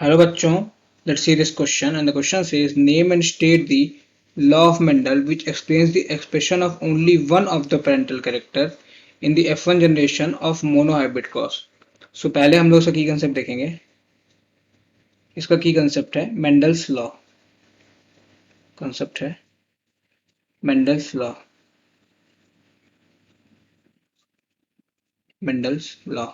Hello bachchon, let's see this question, and the question says name and state the law of Mendel which explains the expression of only one of the parental character in the F1 generation of monohybrid cross. So पहले हम लोग इसका की concept देखेंगे. इसका की concept है Mendel's law. Concept है Mendel's law. Mendel's law.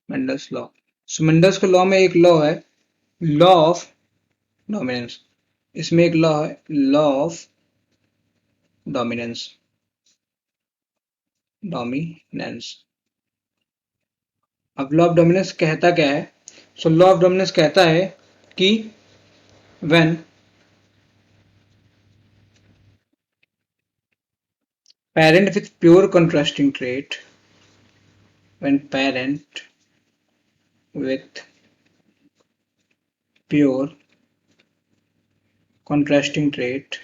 Mendel's law. So Mendel's के लॉ में एक लॉ है लॉ ऑफ डोमिनेंस. इसमें एक लॉ है लॉ ऑफ डोमिनेंस. डोमिनेंस. अब लॉ ऑफ डोमिनेंस कहता क्या है? सो लॉ ऑफ डोमिनेंस कहता है कि when parent with pure contrasting trait, when parent with pure contrasting trait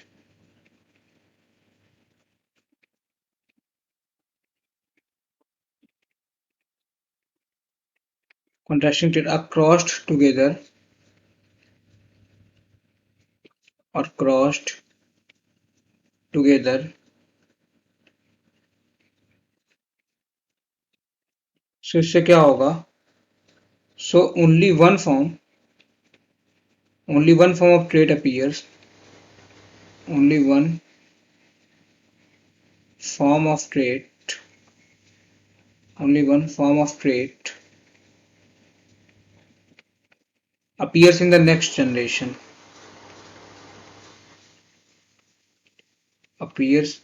are crossed together or crossed together, so इससे क्या होगा? So only one form of trait appears. Only one form of trait. Only one form of trait appears in the next generation. Appears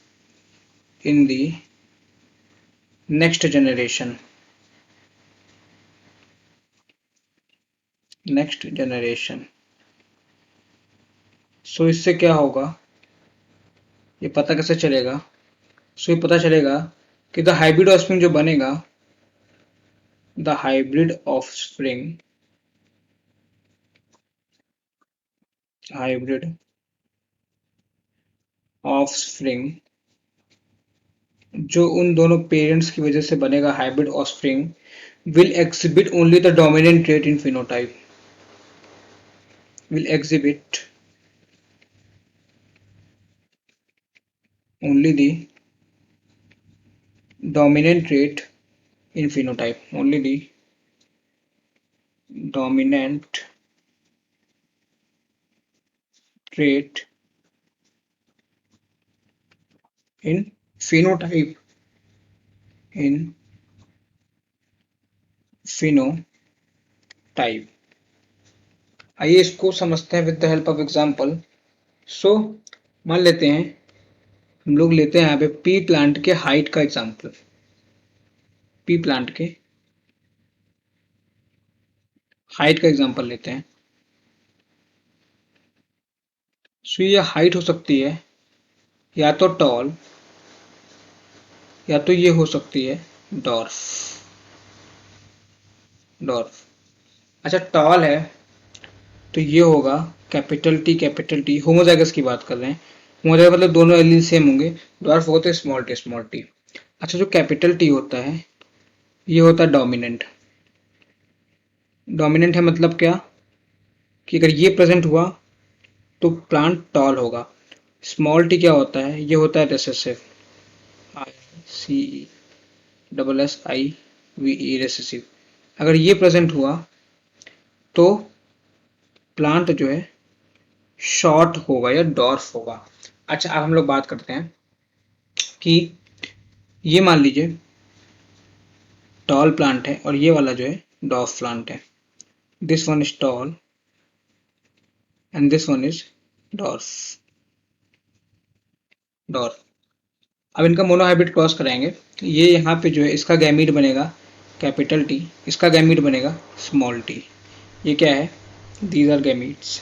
in the next generation. Next generation. So इससे क्या होगा? ये पता कैसे चलेगा? सो ये पता चलेगा कि द हाइब्रिड ऑफस्प्रिंग जो बनेगा, द हाइब्रिड ऑफस्प्रिंग जो उन दोनों पेरेंट्स की वजह से बनेगा hybrid offspring will exhibit only the dominant trait in phenotype. Will exhibit only the dominant trait in phenotype. Only the dominant trait in phenotype. In phenotype. आइए इसको समझते हैं with the help of example. So मान लेते हैं हम लोग लेते हैं यहाँ पे पी प्लांट के हाइट का एग्जांपल. पी प्लांट के हाइट का एग्जांपल लेते हैं. सो ये हाइट हो सकती है या तो टॉल या तो ये हो सकती है डॉर्फ. अच्छा टॉल है तो ये होगा कैपिटल टी. होमोजाइगस की बात कर रहे हैं. होमोजाइगस मतलब दोनों एलील सेम होंगे. डॉर्फ होते हैं स्मॉल टी. अच्छा जो कैपिटल टी होता है ये होता है डोमिनेंट. है मतलब क्या कि अगर ये प्रेजेंट हुआ तो प्लांट टॉल होगा. स्मॉल टी क्या होता है? ये होता है रिसेसिव. RECESSIVE recessive. अगर ये प्रेजेंट हुआ तो प्लांट जो है शॉर्ट होगा या डॉर्फ होगा. अच्छा अब हम लोग बात करते हैं कि ये मान लीजिए टॉल प्लांट है और ये वाला जो है डॉर्फ प्लांट है. This one is tall and this one is dwarf. अब इनका मोनोहाइब्रिड क्रॉस कराएंगे. ये यहाँ पे जो है इसका गैमीट बनेगा कैपिटल टी, इसका गैमीट बनेगा स्मॉल टी. ये क्या है? These are gametes.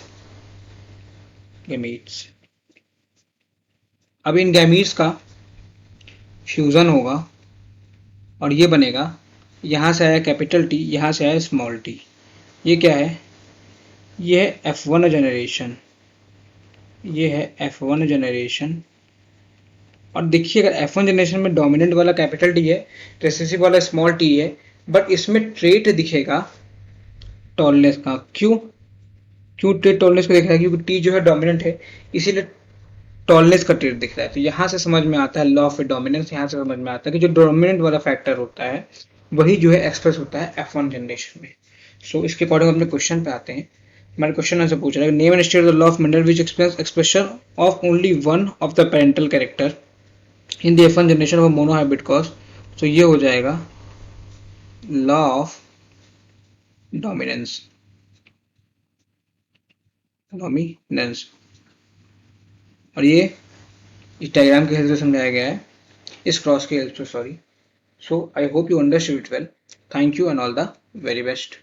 अब इन गैमीट्स का फ्यूजन होगा और ये बनेगा. यहाँ से आया कैपिटल टी, यहाँ से आया स्मॉल टी. ये क्या है? ये है F1 जनरेशन. ये है F1 जनरेशन और देखिए अगर F1 जनरेशन में डोमिनेंट वाला कैपिटल टी है, रिसेसिव वाला स्मॉल टी है, बट इसमें ट्रेट दिखेगा टॉलनेस का। क्यों क्यों ट्रेट टॉलनेस को दिख रहा है? क्योंकि टी जो है डोमिनेंट है, इसीलिए टॉलनेस का ट्रेट दिख रहा है। तो यहाँ से समझ में आता है लॉ ऑफ डोमिनेंस, यहाँ से समझ में आता है कि जो डोमिनेंट वाला फैक्टर होता है वही जो है एक्सप्रेस होता है F1 जनरेशन में। सो इसके अकॉर्डिंग अपने क्वेश्चन पे आते हैं। हमारे क्वेश्चन आंसर पूछ रहा है name and state the law of Mendel which explains expression of only one of the parental character in the F1 generation of monohybrid cross. तो ये हो जाएगा लॉ ऑफ डोमिनेंस, डोमिनेंस। और ये इस डायग्राम की हेल्प से समझाया गया है, इस क्रॉस की हेल्प से, sorry. So I hope you understood it well. Thank you and all the very best.